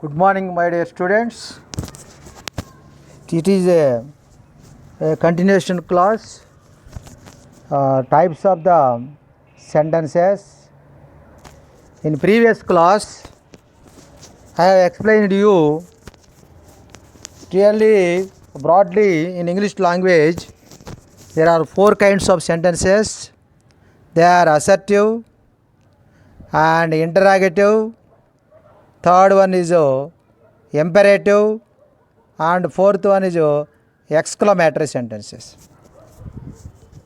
Good morning, my dear students. It is a continuation class. Types of the sentences. In previous class, I have explained to you clearly, broadly in English language. There are four kinds of sentences. They are assertive and interrogative. Third one is imperative, and fourth one is exclamatory sentences.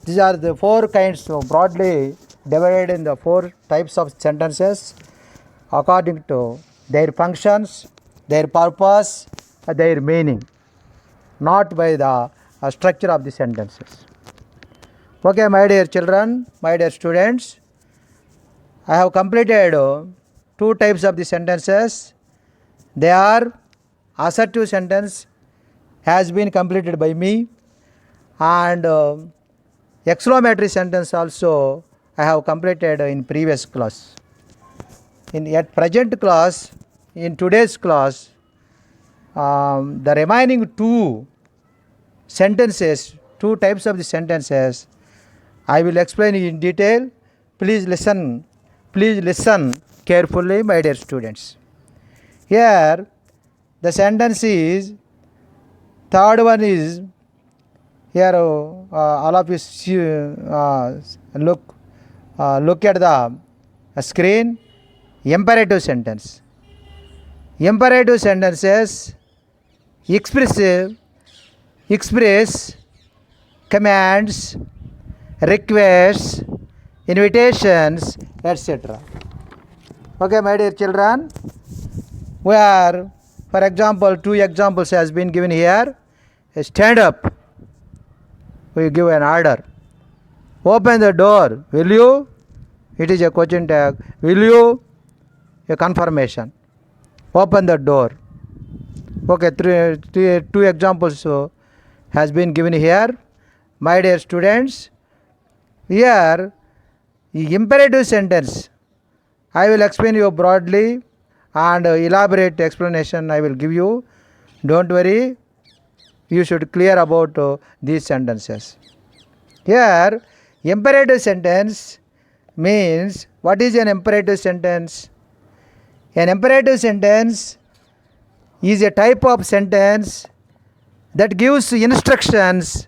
These are the four kinds, broadly divided in the four types of sentences according to their functions, their purpose, their meaning, not by the structure of the sentences. Okay, my dear children, my dear students, I have completed two types of the sentences. They are assertive sentence has been completed by me, and exclamatory sentence also I have completed in previous class. At present class, in today's class, the remaining two sentences, two types of the sentences, I will explain in detail. Please listen carefully, my dear students. Here the sentence is, third one is, here all of you see, look at the screen. Imperative sentence. Imperative sentences express commands, requests, invitations, etc. Okay, my dear children, where, for example, two examples has been given here. Stand up, we give an order. Open the door, will you? It is a question tag. Will you? A confirmation. Open the door. Okay, two examples has been given here. My dear students, here the imperative sentence I will explain you broadly, and elaborate explanation I will give you. Don't worry, you should clear about these sentences. Here imperative sentence means, what is an imperative sentence? An imperative sentence is a type of sentence that gives instructions.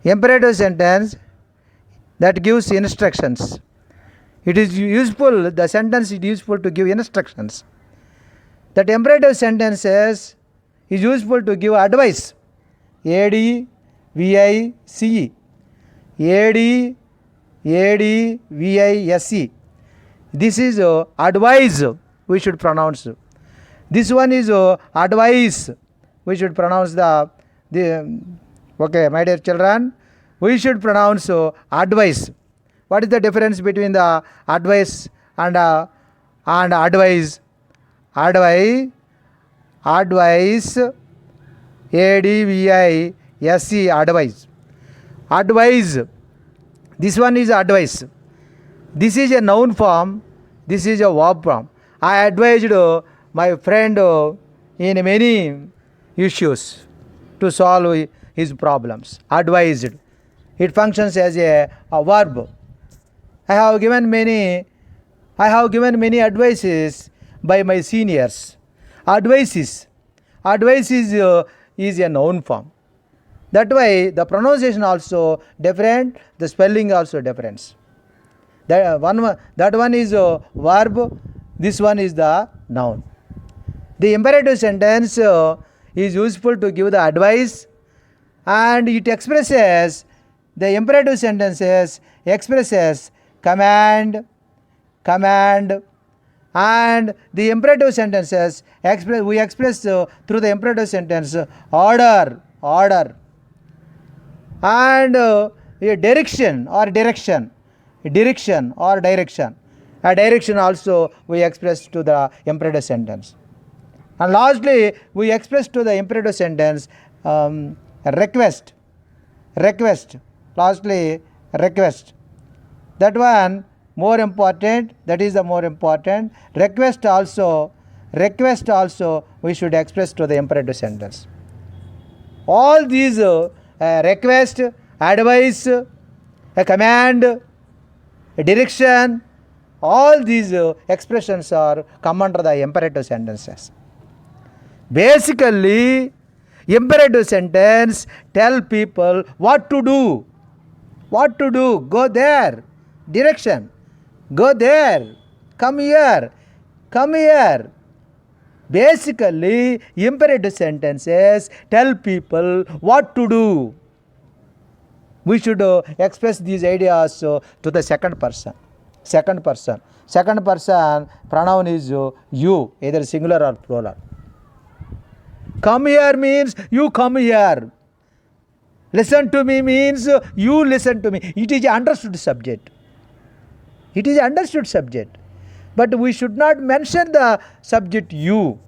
Imperative sentence that gives instructions. It is useful, the sentence is useful to give instructions. That imperative sentences is useful to give advice. ADVICE. ADVISE. This is advise, we should pronounce. This one is advice, we should pronounce the okay, my dear children, we should pronounce advice. What is the difference between the advice and advise? Advice, ADVISE, advice. Advise, this one is advice. This is a noun form, this is a verb form. I advised my friend in many issues to solve his problems. Advised. It functions as a verb. I have given many advices by my seniors. Advice is a noun form. That way the pronunciation also different, the spelling also different. That one is a verb, this one is the noun. The imperative sentence is useful to give the advice, and it expresses, the imperative sentences expresses command, and the imperative sentences we express through the imperative sentence order, and direction. A direction also we express to the imperative sentence. And lastly, we express to the imperative sentence request. Lastly, request. That one more important. That is the more important. Request also we should express to the imperative sentence. All these request, advice, a command, a direction, all these expressions are come under the imperative sentences. Basically, imperative sentence tell people what to do. What to do? Go there. Direction. Go there. Come here. Come here. Basically, imperative sentences tell people what to do. We should express these ideas to the second person. Second person pronoun is you, either singular or plural. Come here means you come here. Listen to me means you listen to me. It is an understood subject. It is an understood subject. But we should not mention the subject you.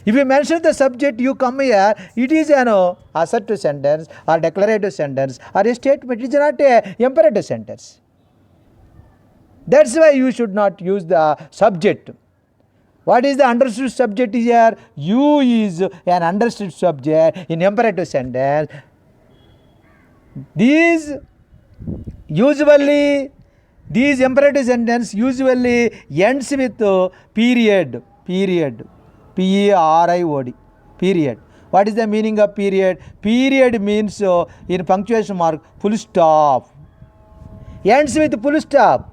If you mention the subject you come here, it is an assertive sentence or declarative sentence or a statement. It is not a imperative sentence. That's why you should not use the subject. What is the understood subject here? You is an understood subject in imperative sentence. These imperative sentence usually ends with period. Period. P-E-R-I-O-D. Period. What is the meaning of period? Period means in punctuation mark full stop. Ends with full stop.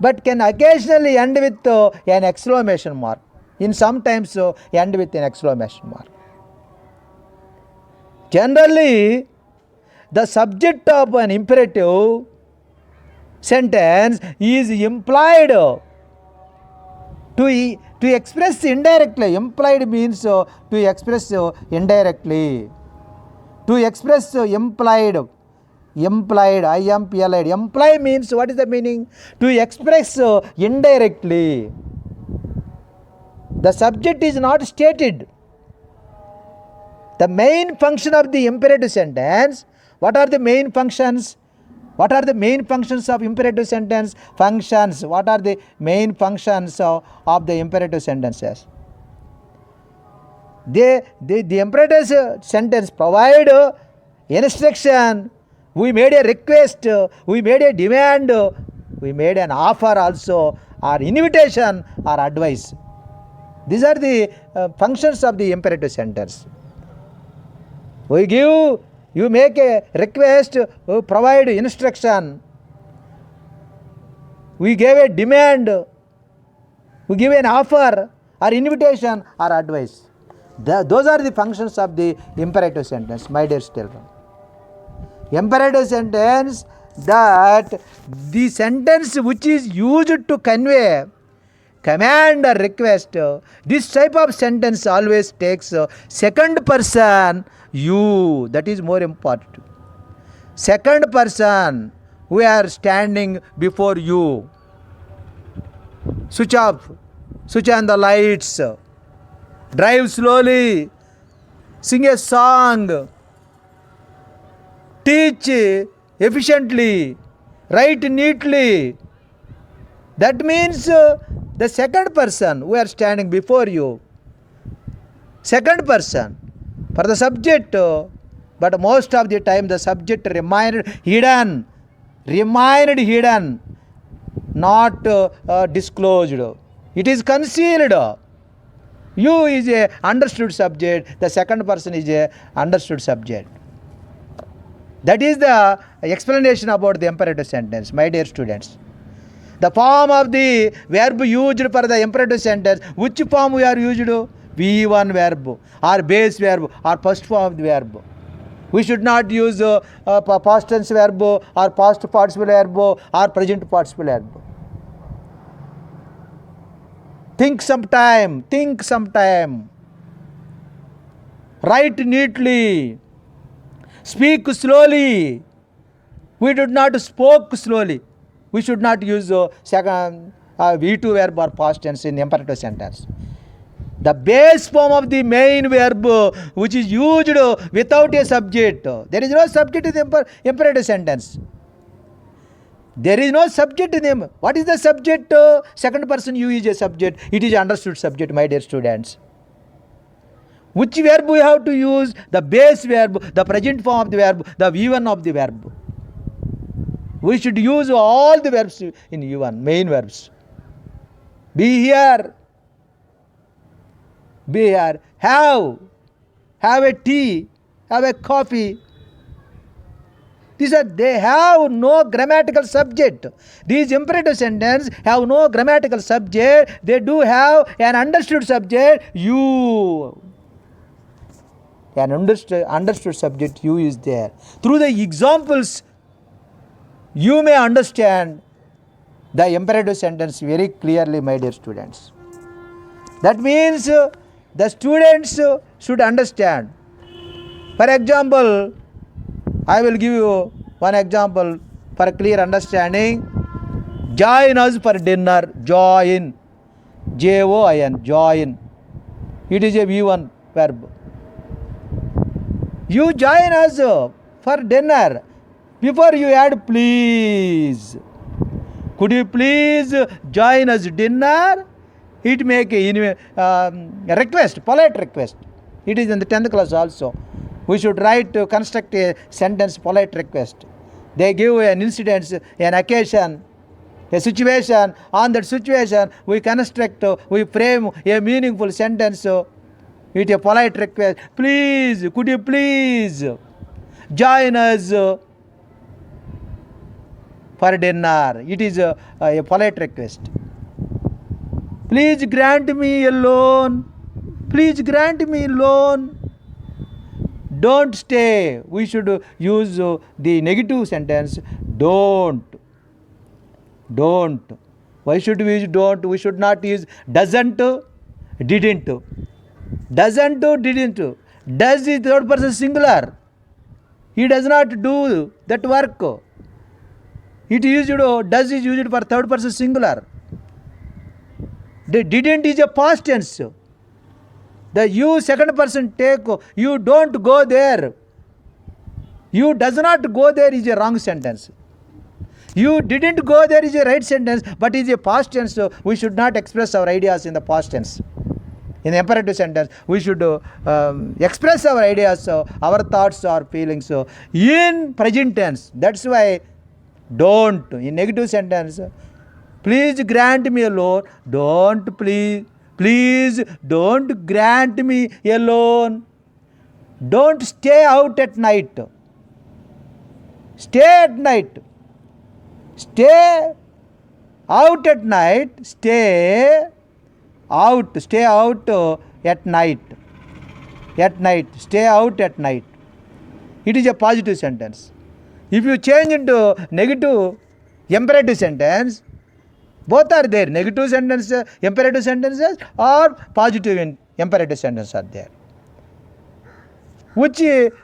But can occasionally end with an exclamation mark. In sometimes end with an exclamation mark. Generally, the subject of an imperative sentence is implied to express indirectly. Implied means to express indirectly. To express implied, I-M-P-L-I-D. Imply means what is the meaning? To express indirectly. The subject is not stated. The main function of the imperative sentence, what are the main functions? What are the main functions of imperative sentence? Functions. What are the main functions of the imperative sentences? The imperative sentence provide instruction. We made a request. We made a demand. We made an offer also, or invitation or advice. These are the functions of the imperative sentence. You make a request, provide instruction. We gave a demand. We give an offer or invitation or advice. Those are the functions of the imperative sentence, my dear children. Imperative sentence, that the sentence which is used to convey command or request, this type of sentence always takes second person you. That is more important. Second person, we are standing before you. Switch on the lights, drive slowly, sing a song, teach efficiently, write neatly. That means the second person, we are standing before you. Second person for the subject, but most of the time the subject remained hidden, not disclosed. It is concealed. You is a understood subject, the second person is a understood subject. That is the explanation about the imperative sentence, my dear students. The form of the verb used for the imperative sentence, which form we are used? V1 verb or base verb or first form of the verb. We should not use past tense verb or past participle verb or present participle verb. Think sometime. Write neatly. Speak slowly. We did not spoke slowly. We should not use second V2 verb or past tense in imperative sentence. The base form of the main verb which is used without a subject. There is no subject in the imperative sentence. There is no subject in them. What is the subject? Second person you is a subject. It is understood subject, my dear students. Which verb we have to use? The base verb, the present form of the verb, the V1 of the verb. We should use all the verbs in V1, main verbs. Be here. Be here. Have a tea. Have a coffee. They have no grammatical subject. These imperative sentences have no grammatical subject. They do have an understood subject, you. An understood subject, you is there. Through the examples, you may understand the imperative sentence very clearly, my dear students. That means the students should understand. For example, I will give you one example for clear understanding. Join us for dinner. Join. Join. Join. It is a V1 verb. You join us for dinner. Before you add please. Could you please join us dinner? It make a request, polite request. It is in the 10th class also. We should write to construct a sentence, polite request. They give an incident, an occasion, a situation. On that situation, we construct, we frame a meaningful sentence with a polite request. Please, could you please join us for dinner? It is a polite request. Please grant me a loan. Please grant me a loan. Don't stay. We should use the negative sentence. Don't. Don't. Why should we use don't? We should not use doesn't, didn't. Doesn't, didn't. Does is third person singular. He does not do that work. It used, does is used for third person singular. The didn't is a past tense. The you second person take, you don't go there. You does not go there is a wrong sentence. You didn't go there is a right sentence, but is a past tense. So we should not express our ideas in the past tense. In the imperative sentence, we should express our ideas, our thoughts, our feelings in present tense. That's why don't. In negative sentence, please grant me a loan. Don't please. Please don't grant me a loan. Don't stay out at night. Stay at night. Stay out at night. Stay out. Stay out at night. At night. Stay out at night. It is a positive sentence. If you change into negative imperative sentence, both are there. Negative sentences, imperative sentences, or positive imperative sentences are there. Which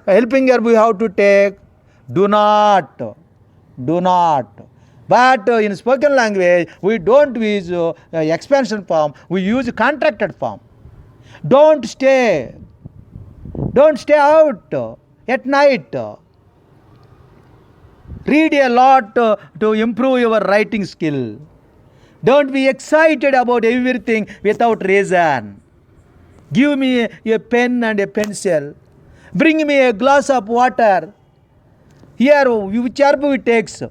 helping verb we have to take? Do not. Do not. But in spoken language, we don't use expansion form. We use contracted form. Don't stay. Don't stay out at night. Read a lot to improve your writing skill. Don't be excited about everything without reason. Give me a pen and a pencil. Bring me a glass of water. Here, which verb it takes?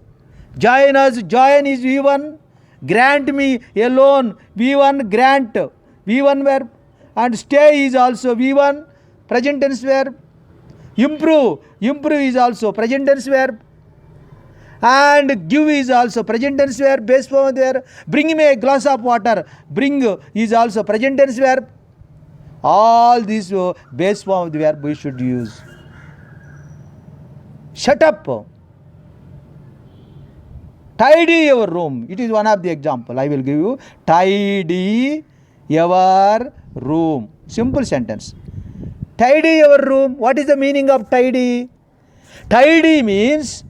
Join us. Join is V1. Grant me a loan. V1 grant. V1 verb. And stay is also V1. Present tense verb. Improve. Improve is also present tense verb. And give is also present tense verb, base form there. Bring me a glass of water. Bring is also present tense verb. All these base form of the verb we should use. Shut up. Tidy your room. It is one of the example I will give you. Tidy your room. Simple sentence. Tidy your room. What is the meaning of tidy? Tidy means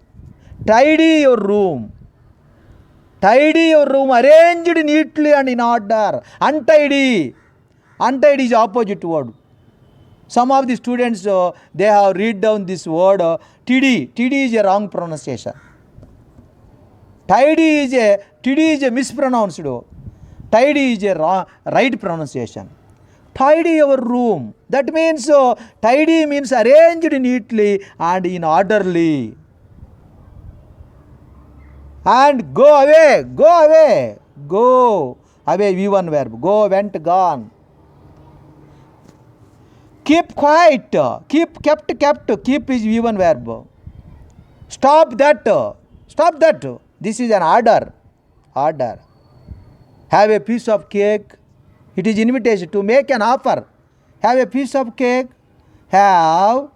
tidy your room. Tidy your room, arranged neatly and in order. Untidy. Untidy is opposite word. Some of the students, they have read down this word, TD. TD is a wrong pronunciation. Tidy is a mispronounced. Tidy is a right pronunciation. Tidy your room. That means tidy means arranged neatly and in orderly. And go away. Go away, V1 verb. Go, went, gone. Keep quiet. Keep, kept. Keep is V1 verb. Stop that. This is an order. Have a piece of cake. It is invitation to make an offer. Have a piece of cake. Have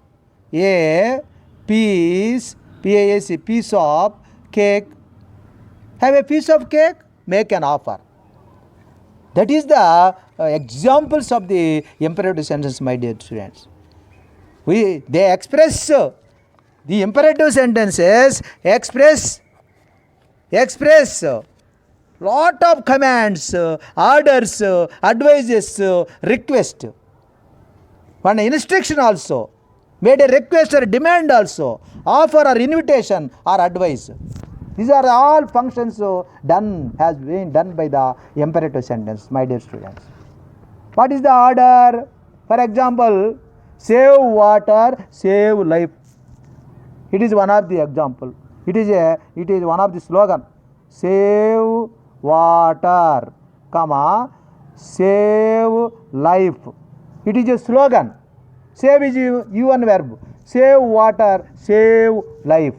a piece, P-A-S-E, piece of cake. Have a piece of cake. Make an offer. That is the examples of the imperative sentence, my dear students. They express the imperative sentences express lot of commands, orders, advices, request. One instruction also, made a request or demand also, offer or invitation or advice. These are all functions has been done by the imperative sentence, my dear students. What is the order? For example, save water, save life. It is one of the example. It is one of the slogan. Save water, save life. It is a slogan. Save is U1 verb. Save water, save life.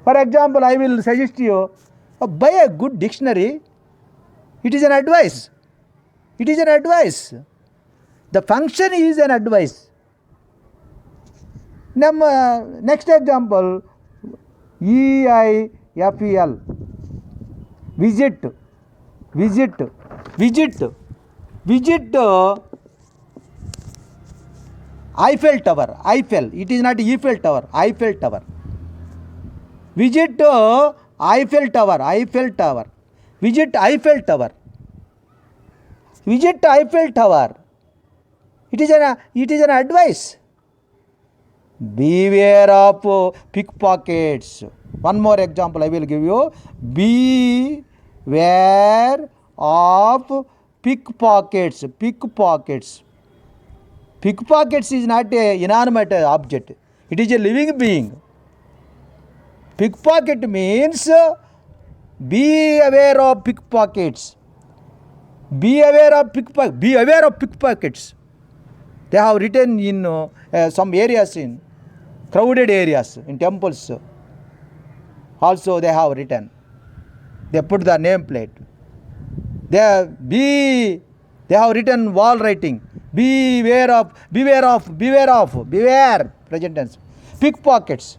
For example, I will suggest you buy a good dictionary. It is an advice. The function is an advice. Next example, EIFEL, visit Eiffel Tower. It is not Eiffel Tower. Eiffel Tower. Visit Eiffel Tower. Visit Eiffel Tower. It is an advice. Beware of pickpockets. One more example I will give you. Beware of pickpockets. Pickpockets is not an inanimate object. It is a living being. Pickpocket means be aware of pickpockets. Be aware of pickpockets. They have written in some areas, in crowded areas, in temples. Also they have written. They put the name plate. They have written wall writing. Beware, present tense. Pickpockets.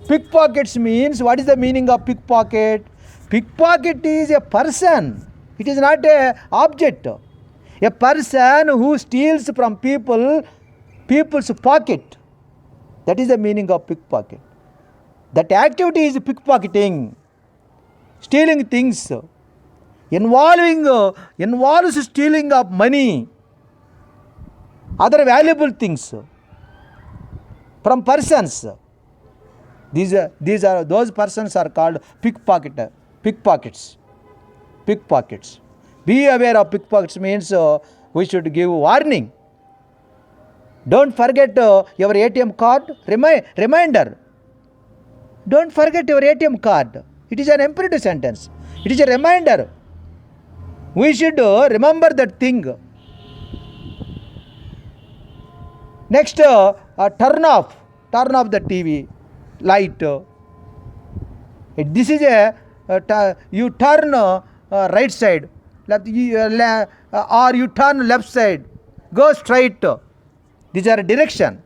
Pickpockets means, what is the meaning of pickpocket? Pickpocket is a person. It is not an object. A person who steals from people's pocket. That is the meaning of pickpocket. That activity is pickpocketing. Stealing things. Involves stealing of money. Other valuable things from persons. These are those persons are called pickpockets. Be aware of pickpockets means we should give warning. Don't forget your ATM card. Reminder. Don't forget your ATM card. It is an imperative sentence. It is a reminder. We should remember that thing. Next, turn off the TV light. This is you turn right side, or you turn left side. Go straight. These are direction.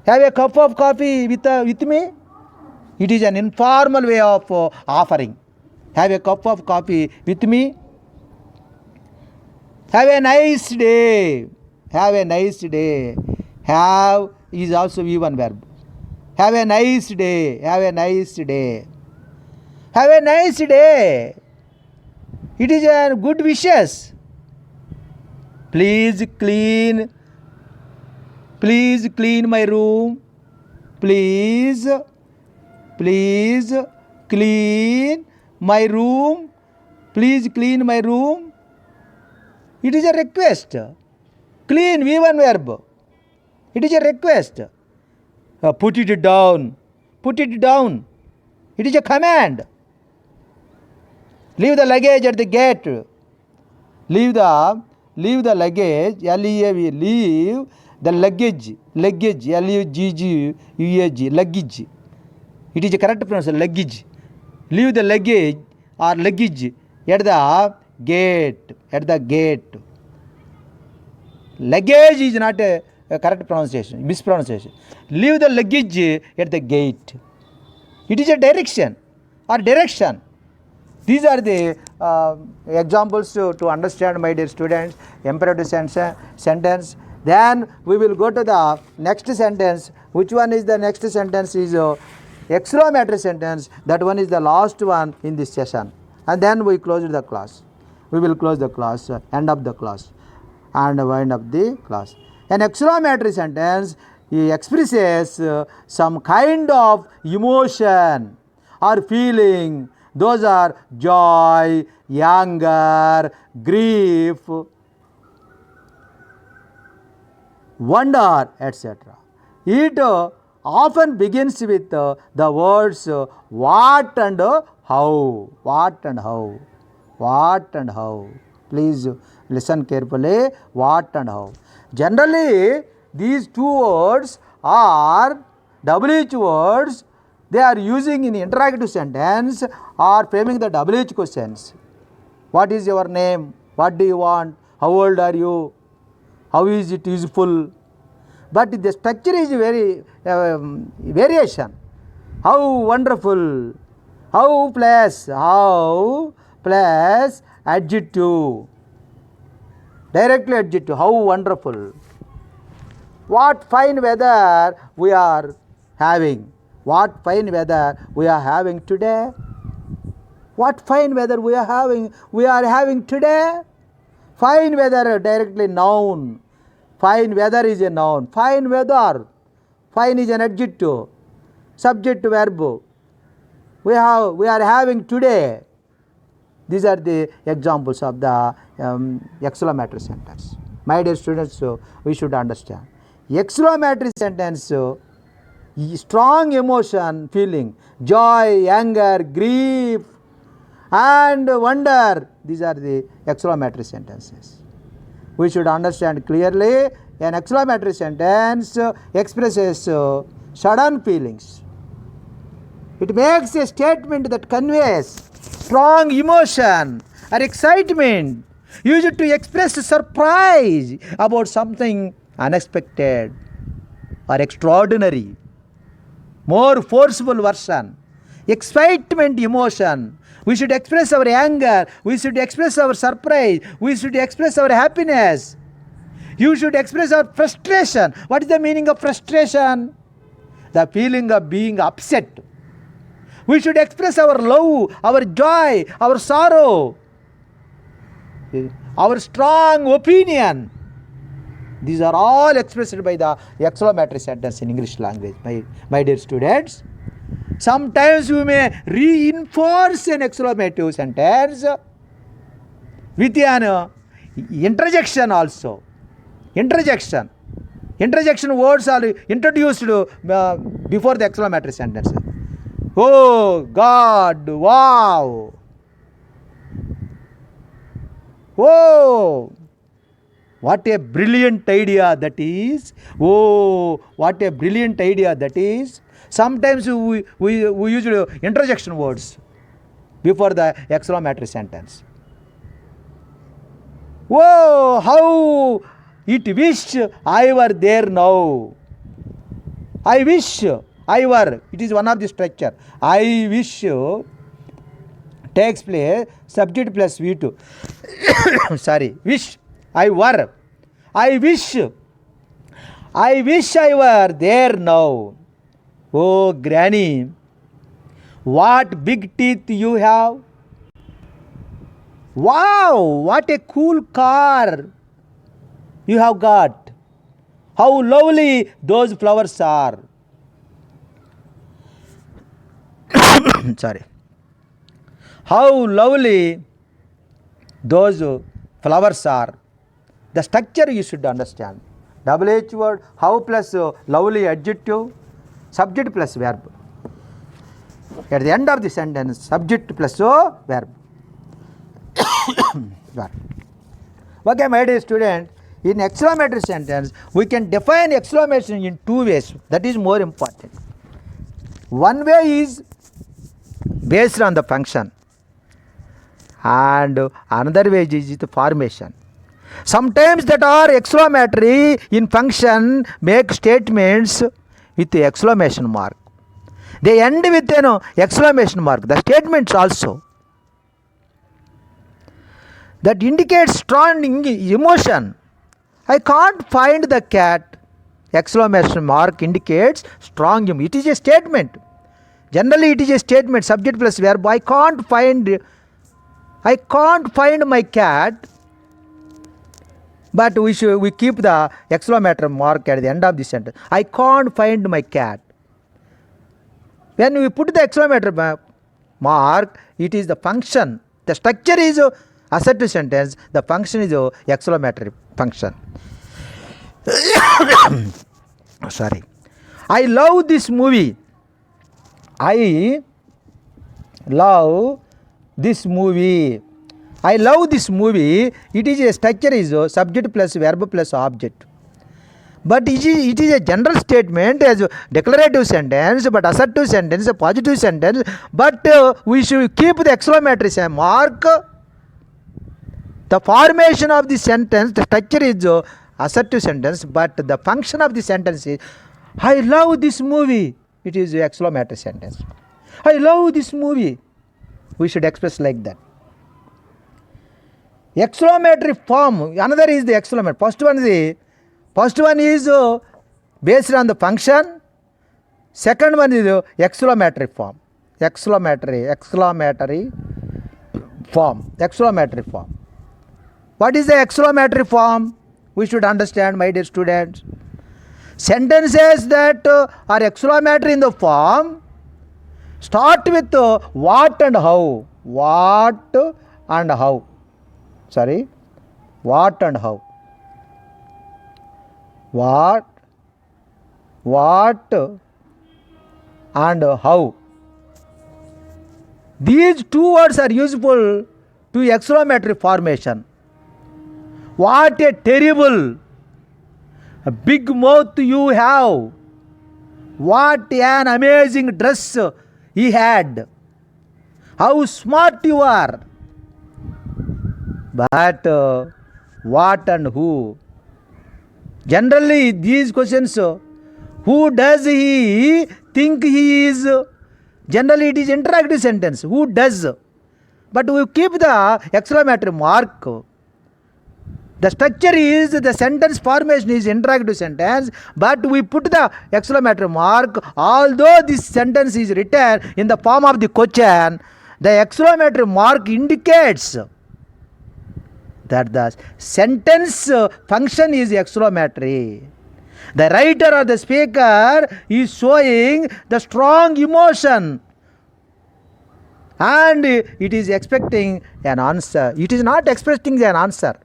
Have a cup of coffee with me. It is an informal way of offering. Have a cup of coffee with me. Have a nice day. Have a nice day. Have is also V1 verb. Have a nice day. Have a nice day. Have a nice day. It is a good wishes. Please clean my room. Please please clean my room. Please clean my room. It is a request. Clean, V1 verb. It is a request. Put it down. Put it down. It is a command. Leave the luggage at the gate. Leave the luggage, L-E-A-V, leave the luggage, L-U-G-G-U-A-G, luggage. It is a correct pronunciation, luggage. Leave the luggage or luggage at the gate, Luggage is not a correct pronunciation, mispronunciation. Leave the luggage at the gate. It is a direction or direction. These are the examples to understand, my dear students, imperative sentence. Then we will go to the next sentence. Which one is the next sentence? Is exclamatory sentence. That one is the last one in this session. And then we close the class. We will close the class, end of the class, and wind up the class. An exclamatory sentence expresses some kind of emotion or feeling. Those are joy, anger, grief, wonder, etc. It often begins with the words what and how. What and how. What and how. Please listen carefully. What and how. Generally, these two words are WH words. They are using in interrogative sentence or framing the WH questions. What is your name? What do you want? How old are you? How is it useful? But the structure is very variation. How wonderful. How plus adjective. Directly adjective. How wonderful. What fine weather we are having. What fine weather we are having today. What fine weather we are having today. Fine weather, directly noun. Fine weather is a noun. Fine weather. Fine is an adjective. Subject verb. We are having today. These are the examples of the exclamatory sentence. My dear students, we should understand. Exclamatory sentence, strong emotion, feeling, joy, anger, grief, and wonder. These are the exclamatory sentences. We should understand clearly. An exclamatory sentence expresses sudden feelings. It makes a statement that conveys strong emotion or excitement, used to express surprise about something unexpected or extraordinary. More forceful version, excitement, emotion. We should express our anger, we should express our surprise, we should express our happiness. You should express our frustration. What is the meaning of frustration? The feeling of being upset. We should express our love, our joy, our sorrow, our strong opinion. These are all expressed by the exclamatory sentence in English language, my dear students. Sometimes we may reinforce an exclamative sentence with an interjection also. Interjection words are introduced before the exclamatory sentence. Oh God, wow. Oh, what a brilliant idea that is. Oh, what a brilliant idea that is. Sometimes we use interjection words before the exclamatory sentence. Oh, how it wish I were there now. I wish I were. It is one of the structure. I wish takes place subject plus V2. Sorry, wish I were. I wish I were there now. Oh, Granny, what big teeth you have. Wow, what a cool car you have got. How lovely those flowers are. sorry. How lovely those flowers are. The structure you should understand. WH word, how plus lovely adjective, subject plus verb. At the end of the sentence, subject plus verb. Okay, my dear student, in exclamatory sentence, we can define exclamation in two ways. That is more important. One way is based on the function, and another way is the formation. Sometimes that are exclamatory in function make statements with the exclamation mark. They end with exclamation mark. The statements also. That indicates strong emotion. I can't find the cat. Exclamation mark indicates strong emotion. It is a statement. Generally it is a statement, subject plus verb. I can't find my cat. But we keep the exclamation mark at the end of the sentence. I can't find my cat. When we put the exclamation mark, it is the function. The structure is assertive sentence. The function is exclamatory function. Sorry. I love this movie. I love this movie. I love this movie. It is a structure is subject plus verb plus object. But it is a general statement as a declarative sentence, but assertive sentence, a positive sentence. But we should keep the exclamatory mark. The formation of the sentence, the structure is assertive sentence, but the function of the sentence is I love this movie. It is an exclamatory sentence. I love this movie. We should express like that. Exclamatory form. Another is the exclamatory. First one is based on the function. Second one is exclamatory form. Exclamatory form. What is the exclamatory form? We should understand, my dear students. Sentences that are exclamatory in the form start with what and how. What and how. Sorry. What and how. What and how. These two words are useful to exclamatory formation. What a terrible big mouth you have. What an amazing dress he had. How smart you are. But what and who? Generally these questions, who does he think he is? Generally it is interrogative sentence. Who does? But we keep the exclamatory mark. The structure is, the sentence formation is interrogative sentence, but we put the exclamatory mark. Although this sentence is written in the form of the question, the exclamatory mark indicates that the sentence function is exclamatory. The writer or the speaker is showing the strong emotion and it is expecting an answer. It is not expressing an answer.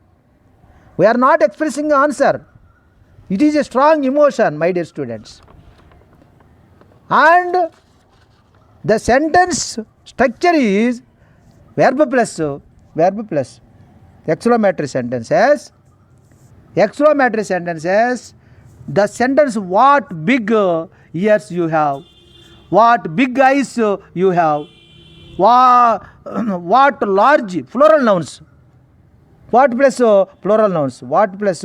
We are not expressing an answer. It is a strong emotion, my dear students. And the sentence structure is verb plus exclamatory sentences. Exclamatory sentences. The sentence, what big ears you have, what big eyes you have, what large plural nouns. What plus plural nouns? What plus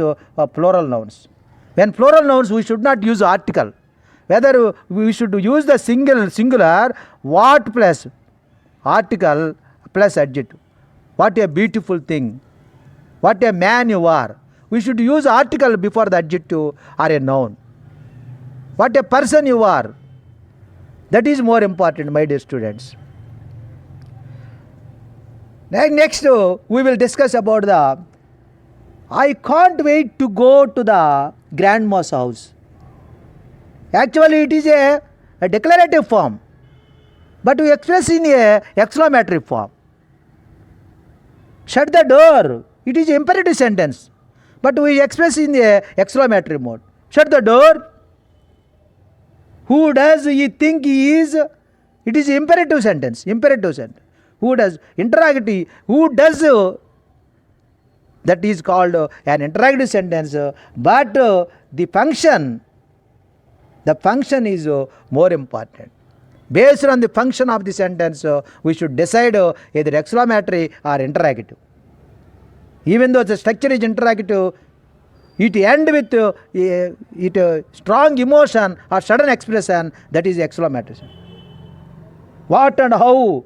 plural nouns? When plural nouns, we should not use article. Whether we should use the singular, what plus article plus adjective. What a beautiful thing. What a man you are. We should use article before the adjective or a noun. What a person you are. That is more important, my dear students. Next, we will discuss about the I can't wait to go to the grandma's house. Actually, it is a declarative form. but we express in a exclamatory form. Shut the door. It is imperative sentence, but we express in a exclamatory mode. Shut the door. Who does he think he is? It is imperative sentence. Imperative sentence. Who does? Interrogative. Who does? That is called an interrogative sentence. But the function is more important. Based on the function of the sentence, we should decide either exclamatory or interrogative. Even though the structure is interrogative, it ends with strong emotion or sudden expression, that is exclamatory. What and how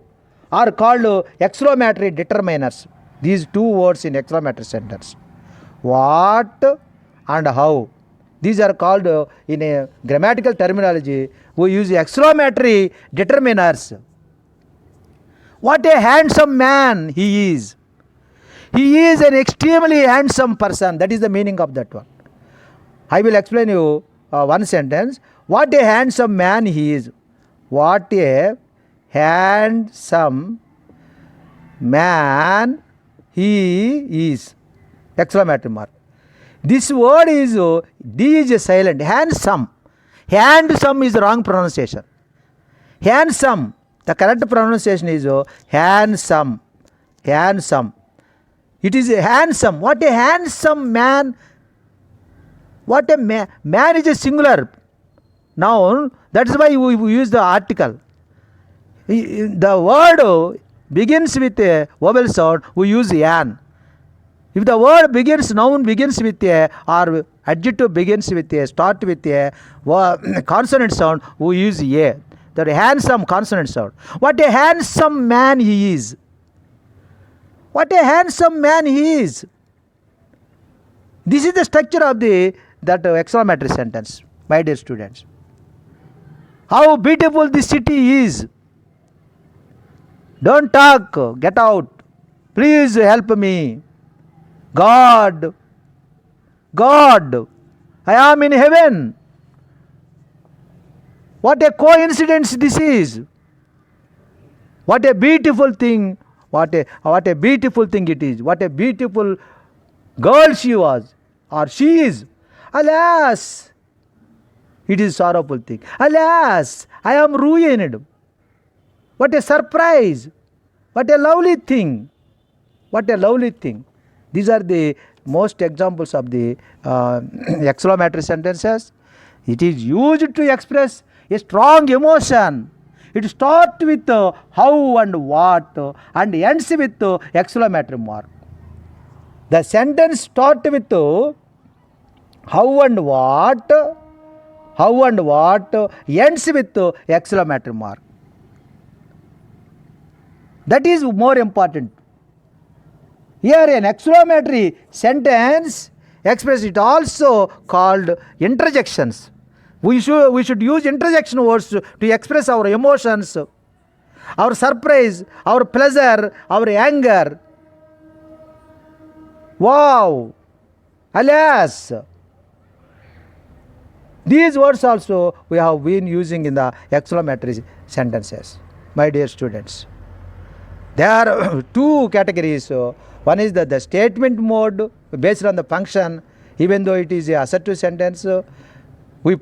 are called exclamatory determiners. These two words in exclamatory sentence. What and how. These are called in a grammatical terminology, we use exclamatory determiners. What a handsome man he is. He is an extremely handsome person. That is the meaning of that one. I will explain you one sentence. What a handsome man he is. What a handsome man he is. Exclamatory mark. This word is, D is silent. Handsome. Handsome is the wrong pronunciation. Handsome. The correct pronunciation is handsome. Handsome. It is handsome. What a handsome man. What a man. Man is a singular noun. That is why we use the article. The word begins with a vowel sound, we use an. If the word begins, noun begins with a, or adjective begins with a, start with a consonant sound, we use a. The handsome consonant sound. What a handsome man he is. What a handsome man he is. This is the structure of that exclamatory sentence, my dear students. How beautiful this city is. Don't talk, get out. Please help me. God, I am in heaven. What a coincidence this is. What a beautiful thing. What a beautiful thing it is. What a beautiful girl she was, or she is. Alas, it is a sorrowful thing. Alas, I am ruined. What a surprise. What a lovely thing. What a lovely thing. These are the most examples of the exclamatory sentences. It is used to express a strong emotion. It starts with how and what and ends with exclamatory mark. The sentence starts with how and what, ends with exclamatory mark. That is more important. Here an exclamatory sentence express it also called interjections. We should use interjection words to express our emotions, our surprise, our pleasure, our anger. Wow! Alas! These words also we have been using in the exclamatory sentences, my dear students. There are two categories. One is the statement mode based on the function. Even though it is a assertive sentence, we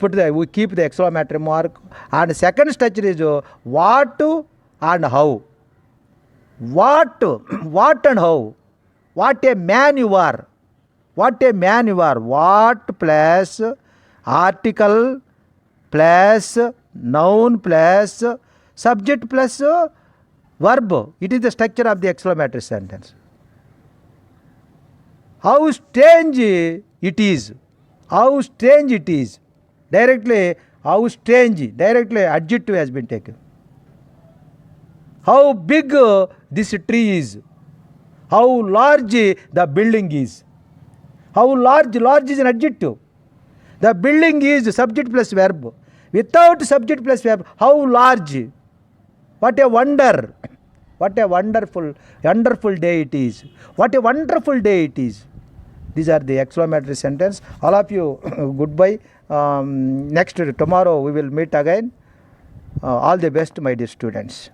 keep the exclamatory mark. And second structure is what and how. What and how. What a man you are. What a man you are. What plus article plus noun plus subject plus verb. It is the structure of the exclamatory sentence. How strange it is. How strange it is. Directly, how strange. Directly, adjective has been taken. How big this tree is. How large the building is. How large. Large is an adjective. The building is subject plus verb. Without subject plus verb, how large. What a wonder. What a wonderful day it is. What a wonderful day it is. These are the exclamatory sentence. All of you, goodbye. Next tomorrow we will meet again. All the best, my dear students.